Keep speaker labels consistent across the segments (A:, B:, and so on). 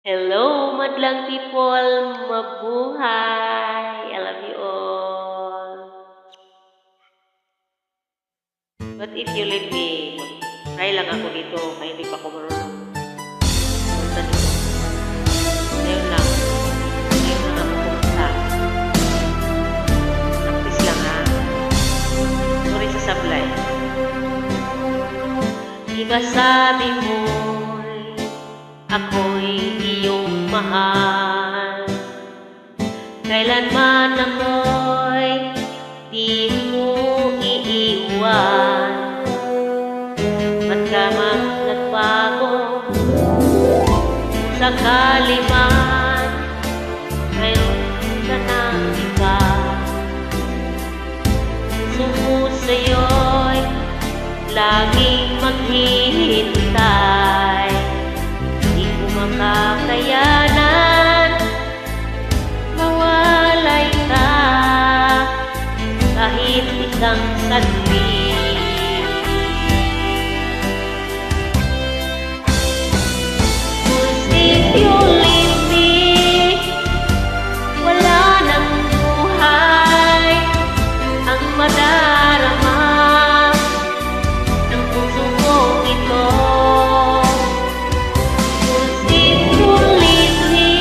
A: Hello, madlang people! Mabuhay! I love you all. But if you leave me, try lang ako dito kaya hindi pa ako marunong. Punta dito. Ngayon lang. Ngayon lang ako pumunta. Practice lang ha. Sorry sa sablay. Diba sabi mo'y ako'y iyong mahal, kailanman ako'y di mo iiwan. Ba't ka mang nagbago sakali man, ngayon ka ng iba. Puso mo sa'yo'y laging maghihintay, di ko makakayanan mawalay ka kahit isang saglit. Cause if you leave me, wala nang buhay ang madarama ng puso kong ito. Cause if you leave me,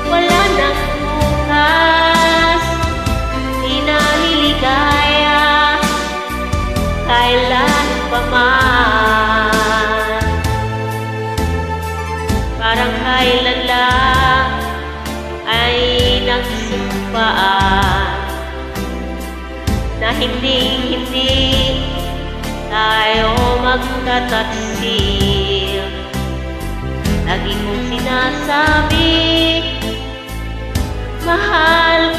A: wala nang bukas, di na liligaya kailan pa man. Parang kailan lang ay nagsumpaan na hindi tayo magtataksil. Lagi kong sinasabi, mahal